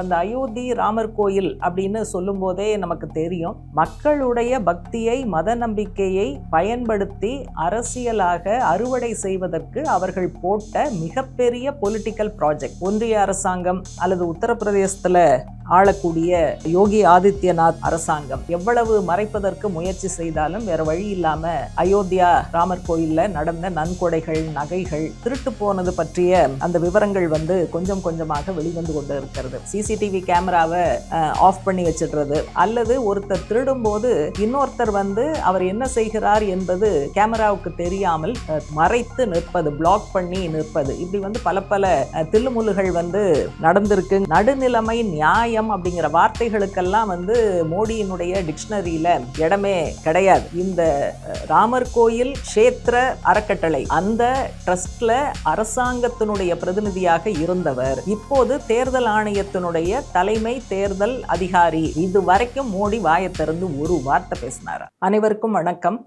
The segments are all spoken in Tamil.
அந்த அயோத்தி ராமர் கோயில் அப்படின்னு சொல்லும் போதே நமக்கு தெரியும், மக்களுடைய பக்தியை மத நம்பிக்கையை பயன்படுத்தி அரசியலாக அறுவடை செய்வதற்கு அவர்கள் போட்ட மிகப்பெரிய பொலிட்டிக்கல் ப்ராஜெக்ட். ஒன்றிய அரசாங்கம் அல்லது உத்தரப்பிரதேசத்துல ஆளக்கூடிய யோகி ஆதித்யநாத் அரசாங்கம் எவ்வளவு மறைப்பதற்கு முயற்சி செய்தாலும் வேற வழி இல்லாம அயோத்தியா ராமர் கோயில்ல நடந்த நன்கொடைகள், நகைகள், திருட்டு போனது பற்றிய அந்த விவரங்கள் கொஞ்சம் கொஞ்சமாக வெளிவந்து கொண்டு இருக்கிறது. சிசிடிவி கேமராவை ஆஃப் பண்ணி வச்சிடுறது, அல்லது ஒருத்தர் திருடும் போது இன்னொருத்தர் அவர் என்ன செய்கிறார் என்பது கேமராவுக்கு தெரியாமல் மறைத்து நிற்பது, பிளாக் பண்ணி நிற்பது, இப்படி பல தில்லுமுல்லுகள் நடந்திருக்கு. நடுநிலைமை, நியாயம் அப்படிங்கிற வார்த்தைகளுக்கெல்லாம் மோடியினுடைய டிக்ஷனரியில இடமே கிடையாது. இந்த ராமர் கோயில் க்ஷேத்திர அறக்கட்டளை அந்த ட்ரஸ்ட்ல அரசாங்கத்தினுடைய பிரதிநிதியாக இருந்தவர் இப்போது தேர்தல் ஆணையத்தினுடைய தலைமை தேர்தல் அதிகாரி. இது வரைக்கும் மோடி வாயை திறந்து ஒரு வார்த்தை பேசினார். அனைவருக்கும் வணக்கம்.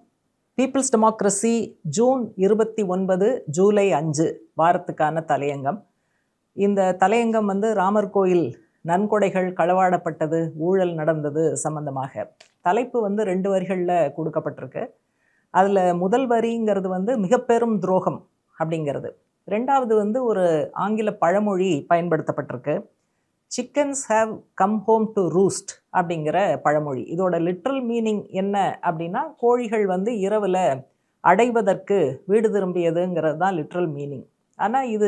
பீப்புள்ஸ் டெமோக்ரசி ஜூன் 29 ஜூலை 5 வாரத்துக்கான தலையங்கம். இந்த தலையங்கம் ராமர் கோயில் நன்கொடைகள் களவாடப்பட்டது, ஊழல் நடந்தது சம்பந்தமாக. தலைப்பு 2 வரிகளில் கொடுக்கப்பட்டிருக்கு. அதில் முதல் வரிங்கிறது மிக பெரும் துரோகம் அப்படிங்கிறது. ரெண்டாவது ஒரு ஆங்கில பழமொழி பயன்படுத்தப்பட்டிருக்கு. Chickens have come home to roost அப்படிங்கிற பழமொழி. இதோட லிட்ரல் மீனிங் என்ன அப்படின்னா, கோழிகள் இரவில் அடைவதற்கு வீடு திரும்பியதுங்கிறது தான் லிட்ரல் மீனிங். ஆனால் இது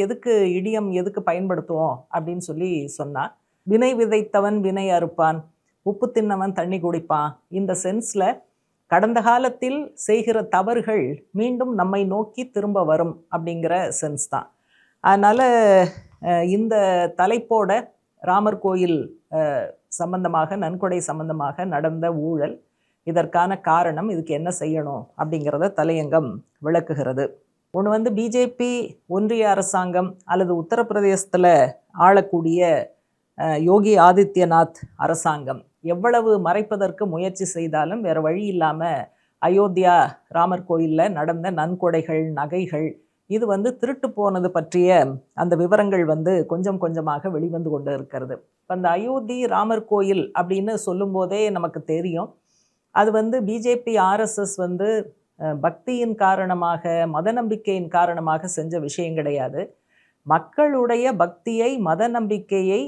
எதுக்கு இடியம் எதுக்கு பயன்படுத்துவோம் அப்படின்னு சொன்னால், வினை விதைத்தவன் வினை அறுப்பான், உப்பு தின்னவன் தண்ணி குடிப்பான். இந்த சென்ஸில் கடந்த காலத்தில் செய்கிற தவறுகள் மீண்டும் நம்மை நோக்கி திரும்ப வரும் அப்படிங்கிற சென்ஸ் தான். அதனால் இந்த தலைப்போட ராமர் கோயில் சம்பந்தமாக, நன்கொடை சம்பந்தமாக நடந்த ஊழல், இதற்கான காரணம், இதுக்கு என்ன செய்யணும் அப்படிங்கிறத தலையங்கம் விளக்குகிறது. ஒன்று பிஜேபி ஒன்றிய அரசாங்கம் அல்லது உத்தரப்பிரதேசத்தில் ஆளக்கூடிய யோகி ஆதித்யநாத் அரசாங்கம் எவ்வளவு மறைப்பதற்கு முயற்சி செய்தாலும் வேற வழி இல்லாமல் அயோத்தியா ராமர் கோயிலில் நடந்த நன்கொடைகள், நகைகள், இது திருட்டு போனது பற்றிய அந்த விவரங்கள் கொஞ்சம் கொஞ்சமாக வெளிவந்து கொண்டு இருக்கிறது. அந்த அயோத்தி ராமர் கோயில் அப்படின்னு சொல்லும் போதே நமக்கு தெரியும், அது பிஜேபி ஆர்எஸ்எஸ் பக்தியின் காரணமாக, மத நம்பிக்கையின் காரணமாக செஞ்ச விஷயம் கிடையாது. மக்களுடைய பக்தியை மத நம்பிக்கையை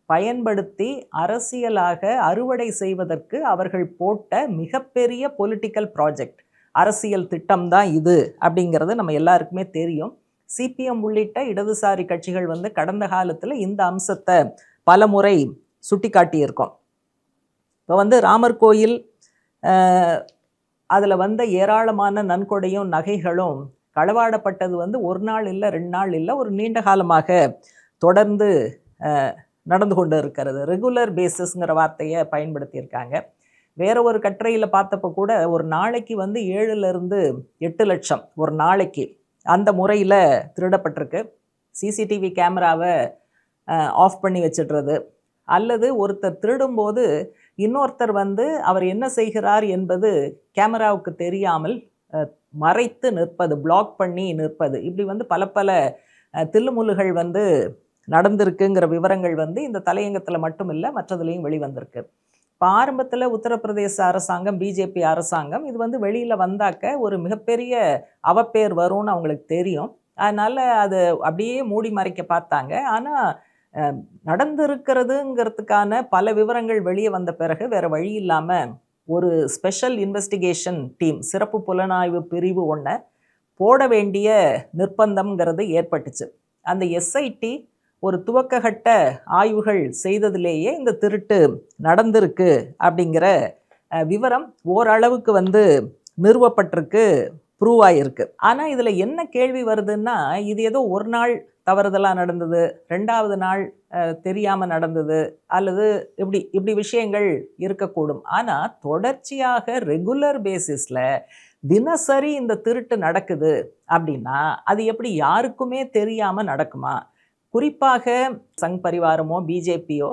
பயன்படுத்தி அரசியலாக அறுவடை செய்வதற்கு அவர்கள் போட்ட மிகப்பெரிய பொலிட்டிக்கல் ப்ராஜெக்ட், அரசியல் திட்டம் தான் இது அப்படிங்கிறது நம்ம எல்லாருக்குமே தெரியும். சிபிஎம் உள்ளிட்ட இடதுசாரி கட்சிகள் கடந்த காலத்தில் இந்த அம்சத்தை பல முறை சுட்டி காட்டியிருக்கோம். இப்போ ராமர் கோயில் அதில் ஏராளமான நன்கொடையும் நகைகளும் களவாடப்பட்டது ஒரு நாள் இல்லை, 2 நாள் இல்லை, ஒரு நீண்ட காலமாக தொடர்ந்து நடந்து கொண்டு இருக்கிறது. ரெகுலர் பேசிஸ்ங்கிற வார்த்தையை பயன்படுத்தியிருக்காங்க. வேற ஒரு கட்டுரையில் பார்த்தப்போ கூட ஒரு நாளைக்கு 7-8 லட்சம் ஒரு நாளைக்கு அந்த முறையில் திருடப்பட்டிருக்கு. சிசிடிவி கேமராவை ஆஃப் பண்ணி வச்சிடுறது, அல்லது ஒருத்தர் திருடும்போது இன்னொருத்தர் அவர் என்ன செய்கிறார் என்பது கேமராவுக்கு தெரியாமல் மறைத்து நிற்பது, பிளாக் பண்ணி நிற்பது, இப்படி பல தில்லுமுல்லுகள் நடந்திருக்குங்கிற விவரங்கள் இந்த தலையங்கத்தில் மட்டும் இல்லை, மற்றதுலேயும் வெளிவந்திருக்கு. இப்போ ஆரம்பத்தில் உத்தரப்பிரதேச அரசாங்கம், பிஜேபி அரசாங்கம் இது வெளியில் வந்தாக்க ஒரு மிகப்பெரிய அவப்பேர் வரும்னு அவங்களுக்கு தெரியும். அதனால் அது அப்படியே மூடி மறைக்க பார்த்தாங்க. ஆனால் நடந்திருக்கிறதுங்கிறதுக்கான பல விவரங்கள் வெளியே வந்த பிறகு வேற வழி இல்லாமல் ஒரு ஸ்பெஷல் இன்வெஸ்டிகேஷன் டீம், சிறப்பு புலனாய்வு பிரிவு ஒன்றை போட வேண்டிய நிர்பந்தம்ங்கிறது ஏற்பட்டுச்சு. அந்த எஸ்ஐடி ஒரு துவக்ககட்ட ஆய்வுகள் செய்ததிலேயே இந்த திருட்டு நடந்திருக்கு அப்படிங்கிற விவரம் ஓரளவுக்கு நிறுவப்பட்டிருக்கு, ப்ரூவ் ஆகிருக்கு. ஆனால் இதில் என்ன கேள்வி வருதுன்னா, இது ஏதோ ஒரு நாள் தவறுதலாக நடந்தது, 2வது நாள் தெரியாமல் நடந்தது, அல்லது இப்படி விஷயங்கள் இருக்கக்கூடும். ஆனால் தொடர்ச்சியாக ரெகுலர் பேசிஸில் தினசரி இந்த திருட்டு நடக்குது அப்படின்னா அது எப்படி யாருக்குமே தெரியாமல் நடக்குமா? குறிப்பாக சங் பரிவாரமோ பிஜேபியோ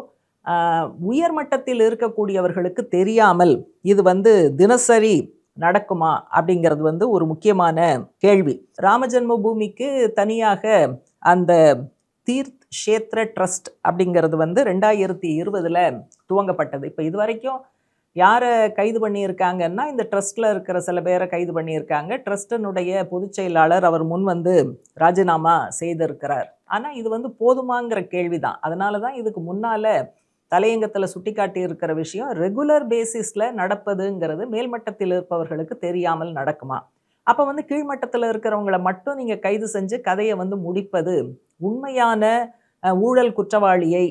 உயர்மட்டத்தில் இருக்கக்கூடியவர்களுக்கு தெரியாமல் இது தினசரி நடக்குமா அப்படிங்கிறது ஒரு முக்கியமான கேள்வி. ராம ஜென்ம பூமிக்கு தனியாக அந்த தீர்த் க்ஷேத்ர ட்ரஸ்ட் அப்படிங்கிறது வந்து 2020 துவங்கப்பட்டது. இப்போ இது வரைக்கும் யாரை கைது பண்ணியிருக்காங்கன்னா, இந்த ட்ரஸ்ட்டில் இருக்கிற சில பேரை கைது பண்ணியிருக்காங்க. ட்ரஸ்ட்டினுடைய பொதுச் செயலாளர் அவர் முன் வந்து ராஜினாமா செய்திருக்கிறார். ஆனால் இது வந்து போதுமாங்கிற கேள்வி தான். அதனால தான் இதுக்கு முன்னால் தலையங்கத்தில் சுட்டி காட்டி இருக்கிற விஷயம், ரெகுலர் பேசிஸில் நடப்பதுங்கிறது மேல்மட்டத்தில் இருப்பவர்களுக்கு தெரியாமல் நடக்குமா? அப்போ வந்து கீழ்மட்டத்தில் இருக்கிறவங்களை மட்டும் நீங்கள் கைது செஞ்சு கதையை வந்து முடிப்பது உண்மையான ஊழல் குற்றவாளியை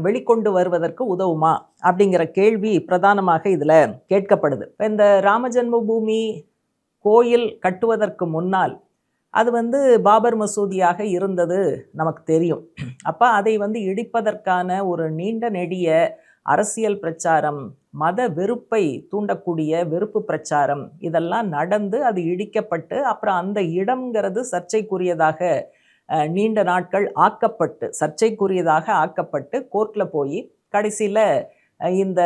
வெளிக்கொண்டு வருவதற்கு உதவுமா அப்படிங்கிற கேள்வி பிரதானமாக இதில் கேட்கப்படுது. இந்த ராமஜென்ம பூமி கோயில் கட்டுவதற்கு முன்னால் அது வந்து பாபர் மசூதியாக இருந்தது நமக்கு தெரியும். அப்போ அதை வந்து இடிப்பதற்கான ஒரு நீண்ட நெடிய அரசியல் பிரச்சாரம், மத வெறுப்பை தூண்டக்கூடிய வெறுப்பு பிரச்சாரம் இதெல்லாம் நடந்து அது இடிக்கப்பட்டு அப்புறம் அந்த இடம்ங்கிறது சர்ச்சைக்குரியதாக நீண்ட நாட்கள் சர்ச்சைக்குரியதாக ஆக்கப்பட்டு கோர்ட்டில் போய் கடைசியில் இந்த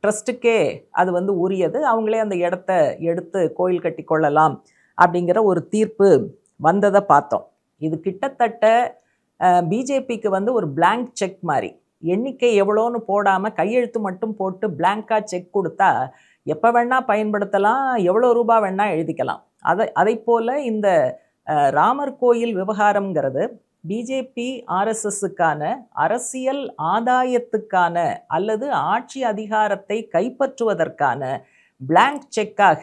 ட்ரஸ்ட்டுக்கே அது வந்து உரியது, அவங்களே அந்த இடத்த எடுத்து கோயில் கட்டி கொள்ளலாம் அப்படிங்கிற ஒரு தீர்ப்பு வந்ததை பார்த்தோம். இது கிட்டத்தட்ட பிஜேபிக்கு வந்து ஒரு பிளாங்க் செக் மாதிரி, எண்ணிக்கை எவ்வளோன்னு போடாமல் கையெழுத்து மட்டும் போட்டு பிளாங்காக செக் கொடுத்தா எப்போ வேணால் பயன்படுத்தலாம், எவ்வளோ ரூபா வேணால் எழுதிக்கலாம். அதை போல் இந்த ராமர் கோயில் விவகாரம்ங்கிறது பிஜேபி ஆர்எஸ்எஸ்ஸுக்கான அரசியல் ஆதாயத்துக்கான அல்லது ஆட்சி அதிகாரத்தை கைப்பற்றுவதற்கான பிளாங்க் செக்காக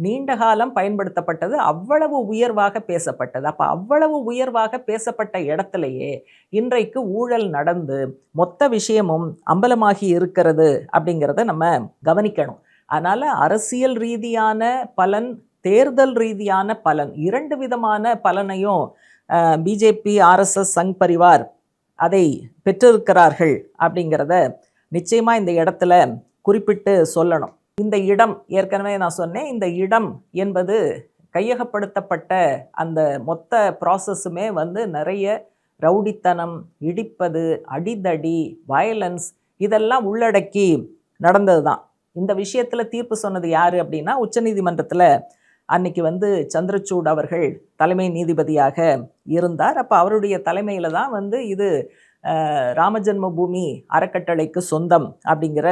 நீண்ட காலம் பயன்படுத்தப்பட்டது. அவ்வளவு உயர்வாக பேசப்பட்டது. அப்போ அவ்வளவு உயர்வாக பேசப்பட்ட இடத்துலையே இன்றைக்கு ஊழல் நடந்து மொத்த விஷயமும் அம்பலமாகி இருக்கிறது அப்படிங்கிறத நம்ம கவனிக்கணும். அதனால் அரசியல் ரீதியான பலன், தேர்தல் ரீதியான பலன், 2 விதமான பலனையும் பிஜேபி ஆர்எஸ்எஸ் சங் பரிவார் அதை பெற்றிருக்கிறார்கள் அப்படிங்கிறத நிச்சயமாக இந்த இடத்துல குறிப்பிட்டு சொல்லணும். இந்த இடம், ஏற்கனவே நான் சொன்னேன், இந்த இடம் என்பது கையகப்படுத்தப்பட்ட அந்த மொத்த ப்ராசஸுமே வந்து நிறைய ரவுடித்தனம், இடிப்பது, அடிதடி, வயலன்ஸ் இதெல்லாம் உள்ளடக்கி நடந்தது தான். இந்த விஷயத்தில் தீர்ப்பு சொன்னது யார் அப்படின்னா, உச்சநீதிமன்றத்தில் அன்னைக்கு வந்து சந்திரசூட் அவர்கள் தலைமை நீதிபதியாக இருந்தார். அப்போ அவருடைய தலைமையில் தான் வந்து இது ராமஜென்ம பூமி அறக்கட்டளைக்கு சொந்தம் அப்படிங்கிற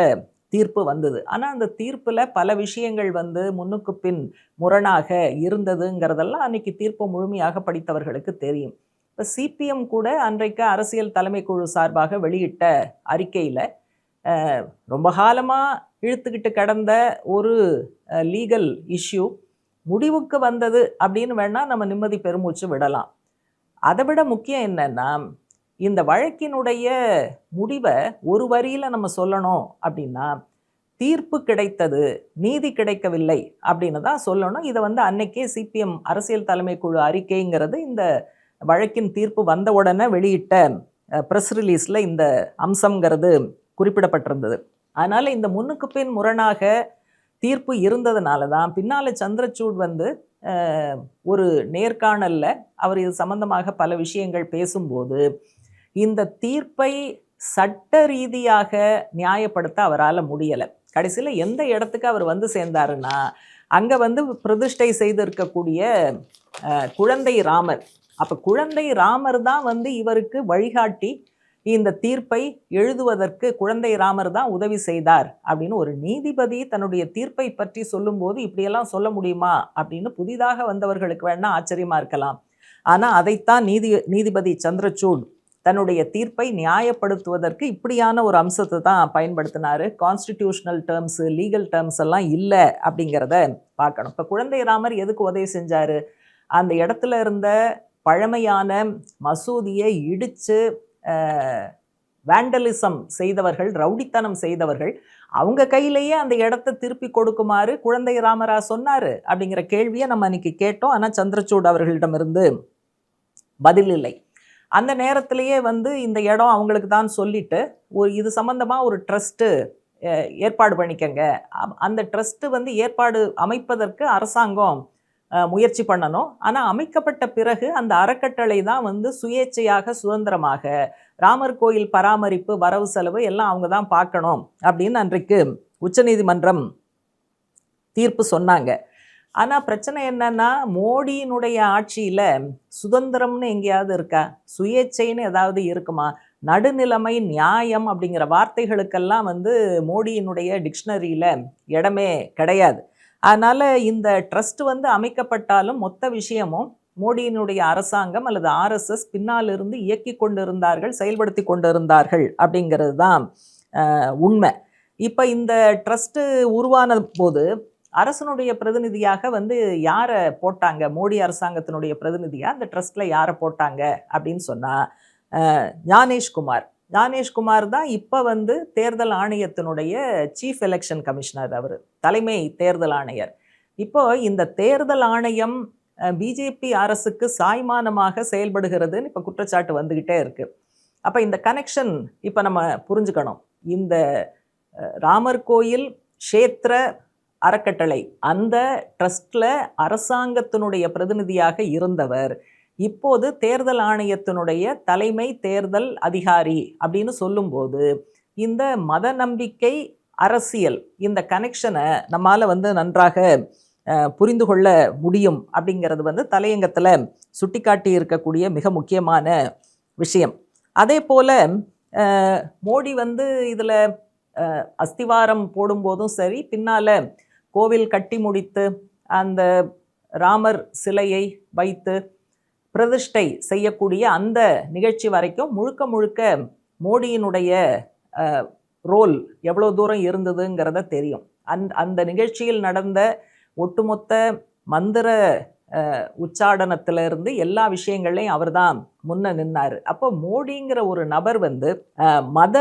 தீர்ப்பு வந்தது. ஆனால் அந்த தீர்ப்பில் பல விஷயங்கள் வந்து முன்னுக்கு பின் முரணாக இருந்ததுங்கிறதெல்லாம் அன்னைக்கு தீர்ப்பு முழுமையாக படித்தவர்களுக்கு தெரியும். இப்போ சிபிஎம் கூட அன்றைக்கு அரசியல் தலைமை குழு சார்பாக வெளியிட்ட அறிக்கையில் ரொம்ப காலமாக இழுத்துக்கிட்டு கடந்த ஒரு லீகல் இஷ்யூ முடிவுக்கு வந்தது அப்படின்னு வேணால் நம்ம நிம்மதி பெருமூச்சு விடலாம். அதை விட முக்கியம் என்னன்னா, இந்த வழக்கினுடைய முடிவை ஒரு வரியில் நம்ம சொல்லணும் அப்படின்னா, தீர்ப்பு கிடைத்தது, நீதி கிடைக்கவில்லை அப்படின்னு தான் சொல்லணும். இதை வந்து அன்னைக்கே சிபிஎம் அரசியல் தலைமை குழு அறிக்கைங்கிறது இந்த வழக்கின் தீர்ப்பு வந்த உடனே வெளியிட்ட ப்ரெஸ் ரிலீஸில் இந்த அம்சங்கிறது குறிப்பிடப்பட்டிருந்தது. அதனால் இந்த முன்னுக்கு பின் முரணாக தீர்ப்பு இருந்ததுனால தான் பின்னால் சந்திரசூட் வந்து ஒரு நேர்காணலில் அவர் இது சம்பந்தமாக பல விஷயங்கள் பேசும்போது இந்த தீர்ப்பை சட்ட ரீதியாக நியாயப்படுத்த அவரால் முடியலை. கடைசியில் எந்த இடத்துக்கு அவர் வந்து சேர்ந்தாருன்னா, அங்கே வந்து பிரதிஷ்டை செய்திருக்கக்கூடிய குழந்தை ராமர். அப்போ குழந்தை ராமர் தான் வந்து இவருக்கு வழிகாட்டி இந்த தீர்ப்பை எழுதுவதற்கு குழந்தை ராமர் தான் உதவி செய்தார் அப்படின்னு ஒரு நீதிபதி தன்னுடைய தீர்ப்பை பற்றி சொல்லும்போது இப்படியெல்லாம் சொல்ல முடியுமா அப்படின்னு புதிதாக வந்தவர்களுக்கு வேணா ஆச்சரியமாக இருக்கலாம். ஆனால் அதைத்தான் நீதிபதி சந்திரசூட் தன்னுடைய தீர்ப்பை நியாயப்படுத்துவதற்கு இப்படியான ஒரு அம்சத்தை தான் பயன்படுத்தினார். கான்ஸ்டிடியூஷனல் டேர்ம்ஸு, லீகல் டேர்ம்ஸ் எல்லாம் இல்லை அப்படிங்கிறத பார்க்கணும். இப்போ குழந்தை ராமர் எதுக்கு உதவி செஞ்சார்? அந்த இடத்துல இருந்த பழமையான மசூதியை இடித்து வேண்டலிசம் செய்தவர்கள், ரவுடித்தனம் செய்தவர்கள், அவங்க கையிலேயே அந்த இடத்த திருப்பி கொடுக்குமாறு குழந்தை ராமரா சொன்னார் அப்படிங்கிற கேள்வியை நம்ம அன்றைக்கி கேட்டோம். ஆனால் சந்திரசூட் அவர்களிடமிருந்து பதில் இல்லை. அந்த நேரத்திலேயே வந்து இந்த இடம் அவங்களுக்கு தான் சொல்லிட்டு இது சம்பந்தமாக ஒரு ட்ரஸ்ட்டு ஏற்பாடு பண்ணிக்கங்க, அந்த ட்ரஸ்ட்டு வந்து ஏற்பாடு அமைப்பதற்கு அரசாங்கம் முயற்சி பண்ணணும். ஆனால் அமைக்கப்பட்ட பிறகு அந்த அறக்கட்டளை தான் வந்து சுயேட்சையாக சுதந்திரமாக ராமர் கோயில் பராமரிப்பு, வரவு செலவு எல்லாம் அவங்க தான் பார்க்கணும் அப்படின்னு அன்றைக்கு உச்சநீதிமன்றம் தீர்ப்பு சொன்னாங்க. ஆனால் பிரச்சனை என்னன்னா, மோடியினுடைய ஆட்சியில் சுதந்திரம்னு எங்கேயாவது இருக்கா? சுயேச்சைன்னு ஏதாவது இருக்குமா? நடுநிலைமை, நியாயம் அப்படிங்கிற வார்த்தைகளுக்கெல்லாம் மோடியினுடைய டிக்ஷனரியில் இடமே கிடையாது. அதனால் இந்த ட்ரஸ்ட் அமைக்கப்பட்டாலும் மொத்த விஷயமும் மோடியினுடைய அரசாங்கம் அல்லது ஆர்எஸ்எஸ் பின்னால் இருந்து இயக்கி கொண்டு இருந்தார்கள், செயல்படுத்தி கொண்டு இருந்தார்கள் அப்படிங்கிறது தான் உண்மை. இப்போ இந்த ட்ரஸ்ட்டு உருவான போது அரசனுடைய பிரதிநிதியாக யாரை போட்டாங்க? மோடி அரசாங்கத்தினுடைய பிரதிநிதியாக அந்த ட்ரஸ்ட்டில் யாரை போட்டாங்க அப்படின்னு சொன்னால் ஞானேஷ்குமார். ஞானேஷ்குமார் தான் இப்போ தேர்தல் ஆணையத்தினுடைய சீஃப் எலெக்ஷன் கமிஷனர், அவர் தலைமை தேர்தல் ஆணையர். இப்போ இந்த தேர்தல் ஆணையம் பிஜேபி அரசுக்கு சாய்மானமாக செயல்படுகிறதுன்னு இப்போ குற்றச்சாட்டு வந்துக்கிட்டே இருக்கு. அப்போ இந்த கனெக்ஷன் இப்போ நம்ம புரிஞ்சுக்கணும். இந்த ராமர் கோயில் க்ஷேத்திர அறக்கட்டளை அந்த ட்ரஸ்டில் அரசாங்கத்தினுடைய பிரதிநிதியாக இருந்தவர் இப்போது தேர்தல் ஆணையத்தினுடைய தலைமை தேர்தல் அதிகாரி அப்படின்னு சொல்லும்போது இந்த மத நம்பிக்கை அரசியல் இந்த கனெக்ஷனை நம்மால் நன்றாக புரிந்து கொள்ள முடியும் அப்படிங்கிறது தலையங்கத்தில் சுட்டிக்காட்டி இருக்கக்கூடிய மிக முக்கியமான விஷயம். அதே போல் மோடி இதில் அஸ்திவாரம் போடும்போதும் சரி, பின்னால் கோவில் கட்டி முடித்து அந்த ராமர் சிலையை வைத்து பிரதிஷ்டை செய்யக்கூடிய அந்த நிகழ்ச்சி வரைக்கும் முழுக்க முழுக்க மோடியினுடைய ரோல் எவ்வளோ தூரம் இருந்ததுங்கிறத தெரியும். அந்த நிகழ்ச்சியில் நடந்த ஒட்டுமொத்த மந்திர உச்சாடனத்திலிருந்து எல்லா விஷயங்களையும் அவர் தான் முன்ன நின்னார். அப்போ மோடிங்கிற ஒரு நபர் மத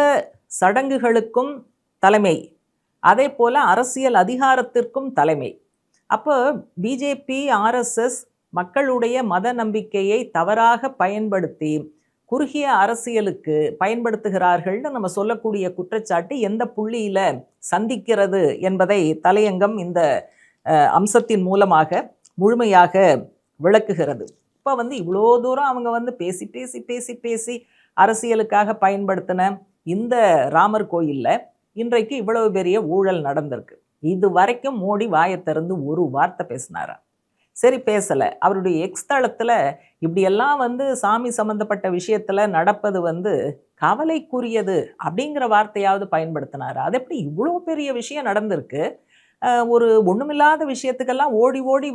சடங்குகளுக்கும் தலைமை, அதே போல் அரசியல் அதிகாரத்திற்கும் தலைமை. அப்போ பிஜேபி ஆர்எஸ்எஸ் மக்களுடைய மத நம்பிக்கையை தவறாக பயன்படுத்தி குறுகிய அரசியலுக்கு பயன்படுத்துகிறார்கள்னு நம்ம சொல்லக்கூடிய குற்றச்சாட்டு எந்த புள்ளியில் சந்திக்கிறது என்பதை தலையங்கம் இந்த அம்சத்தின் மூலமாக முழுமையாக விளக்குகிறது. இப்போ இவ்வளோ தூரம் அவங்க பேசி பேசி பேசி பேசி அரசியலுக்காக பயன்படுத்தின இந்த ராமர் கோயிலில் இன்றைக்கு இவ்வளவு பெரிய ஊழல் நடந்திருக்கு. இது வரைக்கும் மோடி வாயை திறந்து ஒரு வார்த்தை பேசினாரா? சரி, பேசலை. அவருடைய எக்ஸ் தளத்தில் இப்படியெல்லாம் சாமி சம்மந்தப்பட்ட விஷயத்தில் நடப்பது கவலைக்குரியது அப்படிங்கிற வார்த்தையாவது பயன்படுத்தினாரா? அது எப்படி இவ்வளோ பெரிய விஷயம் நடந்திருக்கு, ஒரு ஒன்றுமில்லாத விஷயத்துக்கெல்லாம் ஓடி ஓடி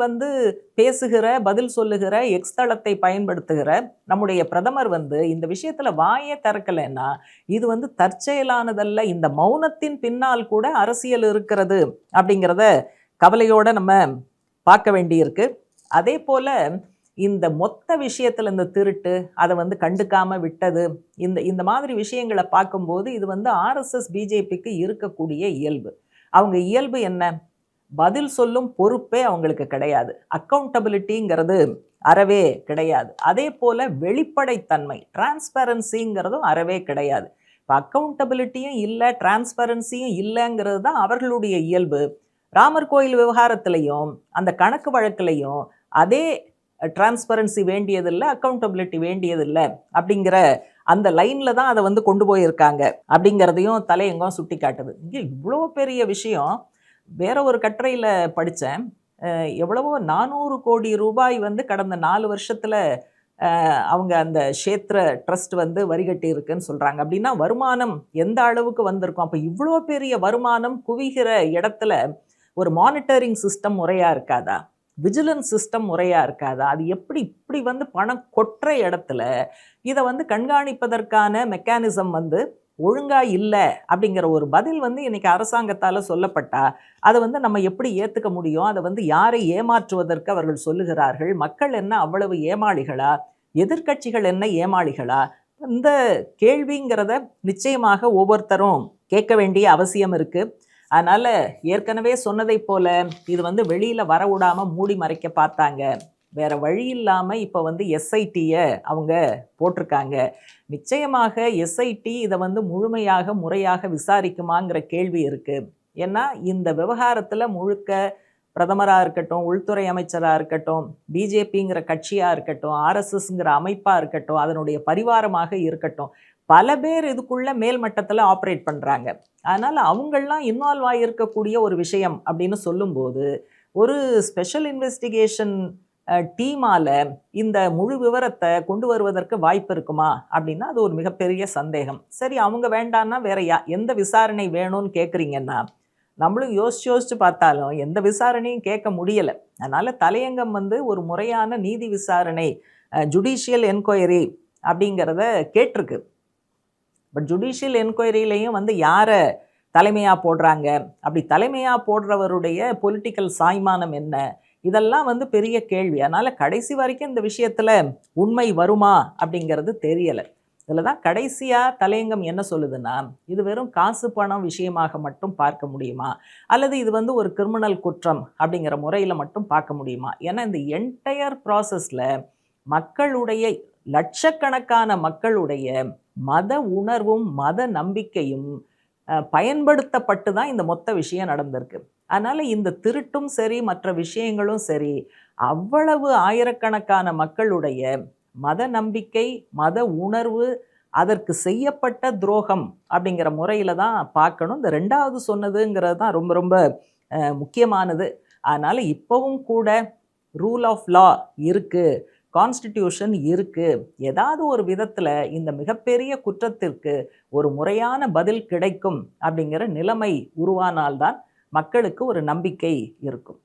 பேசுகிற பதில் சொல்லுகிற எக்ஸ் தளத்தை பயன்படுத்துகிற நம்முடைய பிரதமர் இந்த விஷயத்தில் வாயே திறக்கலைன்னா இது தற்செயலானதல்ல. இந்த மௌனத்தின் பின்னால் கூட அரசியல் இருக்கிறது அப்படிங்கிறத கவலையோடு நம்ம பார்க்க வேண்டியிருக்கு. அதே போல் இந்த மொத்த விஷயத்தில் இந்த திருட்டு அதை கண்டுக்காமல் விட்டது, இந்த மாதிரி விஷயங்களை பார்க்கும்போது இது ஆர்எஸ்எஸ் பிஜேபிக்கு இருக்கக்கூடிய இயல்பு. அவங்க இயல்பு என்ன? பதில் சொல்லும் பொறுப்பே அவங்களுக்கு கிடையாது. அக்கௌண்டபிலிட்டிங்கிறது அறவே கிடையாது. அதே போல் வெளிப்படைத்தன்மை, டிரான்ஸ்பரன்சிங்கிறதும் அறவே கிடையாது. இப்போ அக்கௌண்டபிலிட்டியும் இல்லை, டிரான்ஸ்பரன்சியும் இல்லைங்கிறது தான் அவர்களுடைய இயல்பு. ராமர் கோயில் விவகாரத்திலையும் அந்த கணக்கு வழக்கிலையும் அதே டிரான்ஸ்பரன்சி வேண்டியதில்லை, அக்கௌண்டபிலிட்டி வேண்டியதில்லை அப்படிங்கிற அந்த லைனில் தான் அதை கொண்டு போயிருக்காங்க அப்படிங்கிறதையும் தலையங்கம் சுட்டி காட்டுது. இங்கே இவ்வளோ பெரிய விஷயம். வேற ஒரு கட்டுரையில் படித்தேன், எவ்வளவோ 400 கோடி ரூபாய் கடந்த 4 வருஷத்தில் அவங்க அந்த க்ஷேத்திர ட்ரஸ்ட் வரிகட்டி இருக்குன்னு சொல்கிறாங்க. அப்படின்னா வருமானம் எந்த அளவுக்கு வந்திருக்கும்? அப்போ இவ்வளோ பெரிய வருமானம் குவிகிற இடத்துல ஒரு மானிட்டரிங் சிஸ்டம் முறையாக இருக்காதா? விஜிலன்ஸ் சிஸ்டம் முறையாக இருக்காதா? அது எப்படி இப்படி பணம் கொட்டுற இடத்துல இதை கண்காணிப்பதற்கான மெக்கானிசம் ஒழுங்காக இல்லை அப்படிங்கிற ஒரு பதில் இன்றைக்கி அரசாங்கத்தால் சொல்லப்பட்டா அதை நம்ம எப்படி ஏற்றுக்க முடியும்? அதை யாரை ஏமாற்றுவதற்கு அவர்கள் சொல்லுகிறார்கள்? மக்கள் என்ன அவ்வளவு ஏமாளிகளா? எதிர்க்கட்சிகள் என்ன ஏமாளிகளா? இந்த கேள்விங்கிறத நிச்சயமாக ஒவ்வொருத்தரும் கேட்க வேண்டிய அவசியம் இருக்குது. அதனால் ஏற்கனவே சொன்னதை போல் இது வெளியில் வர விடாமல் மூடி மறைக்க பார்த்தாங்க. வேறு வழி இல்லாமல் இப்போ எஸ்ஐடியை அவங்க போட்டிருக்காங்க. நிச்சயமாக எஸ்ஐடி இதை முழுமையாக முறையாக விசாரிக்குமாங்கிற கேள்வி இருக்குது. ஏன்னா இந்த விவகாரத்தில் முழுக்க பிரதமராக இருக்கட்டும், உள்துறை அமைச்சராக இருக்கட்டும், பிஜேபிங்கிற கட்சியாக இருக்கட்டும், ஆர்எஸ்எஸ்ங்கிற அமைப்பாக இருக்கட்டும், அதனுடைய பரிவாரமாக இருக்கட்டும், பல பேர் இதுக்குள்ள மேல்மட்டத்தில் ஆப்ரேட் பண்ணுறாங்க. அதனால் அவங்களாம் இன்வால்வ் ஆகியிருக்கக்கூடிய ஒரு விஷயம் அப்படின்னு சொல்லும்போது ஒரு ஸ்பெஷல் இன்வெஸ்டிகேஷன் டீமால இந்த முழு விவரத்தை கொண்டு வருவதற்கு வாய்ப்பு இருக்குமா அப்படின்னா அது ஒரு மிகப்பெரிய சந்தேகம். சரி, அவங்க வேண்டான்னா வேற எந்த விசாரணை வேணும்னு கேட்குறீங்கன்னா, நம்மளும் யோசிச்சு பார்த்தாலும் எந்த விசாரணையும் கேட்க முடியலை. அதனால தலையங்கம் ஒரு முறையான நீதி விசாரணை, ஜுடிஷியல் என்கொயரி அப்படிங்கிறத கேட்டிருக்கு. பட் ஜுடிஷியல் என்கொயரியிலையும் யாரை தலைமையாக போடுறாங்க, அப்படி தலைமையாக போடுறவருடைய பொலிட்டிக்கல் சாய்மானம் என்ன, இதெல்லாம் பெரிய கேள்வி. அதனால் கடைசி வரைக்கும் இந்த விஷயத்தில் உண்மை வருமா அப்படிங்கிறது தெரியலை. இதில் தான் கடைசியாக தலையங்கம் என்ன சொல்லுதுன்னா, இது வெறும் காசு பணம் விஷயமாக மட்டும் பார்க்க முடியுமா, அல்லது இது ஒரு கிரிமினல் குற்றம் அப்படிங்கிற முறையில் மட்டும் பார்க்க முடியுமா? ஏன்னா இந்த என்டையர் ப்ராசஸில் மக்களுடைய, லட்சக்கணக்கான மக்களுடைய மத உணர்வும் மத நம்பிக்கையும் பயன்படுத்தப்பட்டு தான் இந்த மொத்த விஷயம் நடந்திருக்கு. அதனால் இந்த திருட்டும் சரி, மற்ற விஷயங்களும் சரி, அவ்வளவு ஆயிரக்கணக்கான மக்களுடைய மத நம்பிக்கை, மத உணர்வு, அதற்கு செய்யப்பட்ட துரோகம் அப்படிங்கிற முறையில் தான் பார்க்கணும். இந்த 2வது சொன்னதுங்கிறது தான் ரொம்ப ரொம்ப முக்கியமானது. அதனால் இப்போவும் கூட ரூல் ஆஃப் லா இருக்குது, கான்ஸ்டிடியூஷன் இருக்குது. ஏதாவது ஒரு விதத்தில் இந்த மிகப்பெரிய குற்றத்திற்கு ஒரு முறையான பதில் கிடைக்கும் அப்படிங்கிற நிலைமை உருவானால்தான் மக்களுக்கு ஒரு நம்பிக்கை இருக்கும்.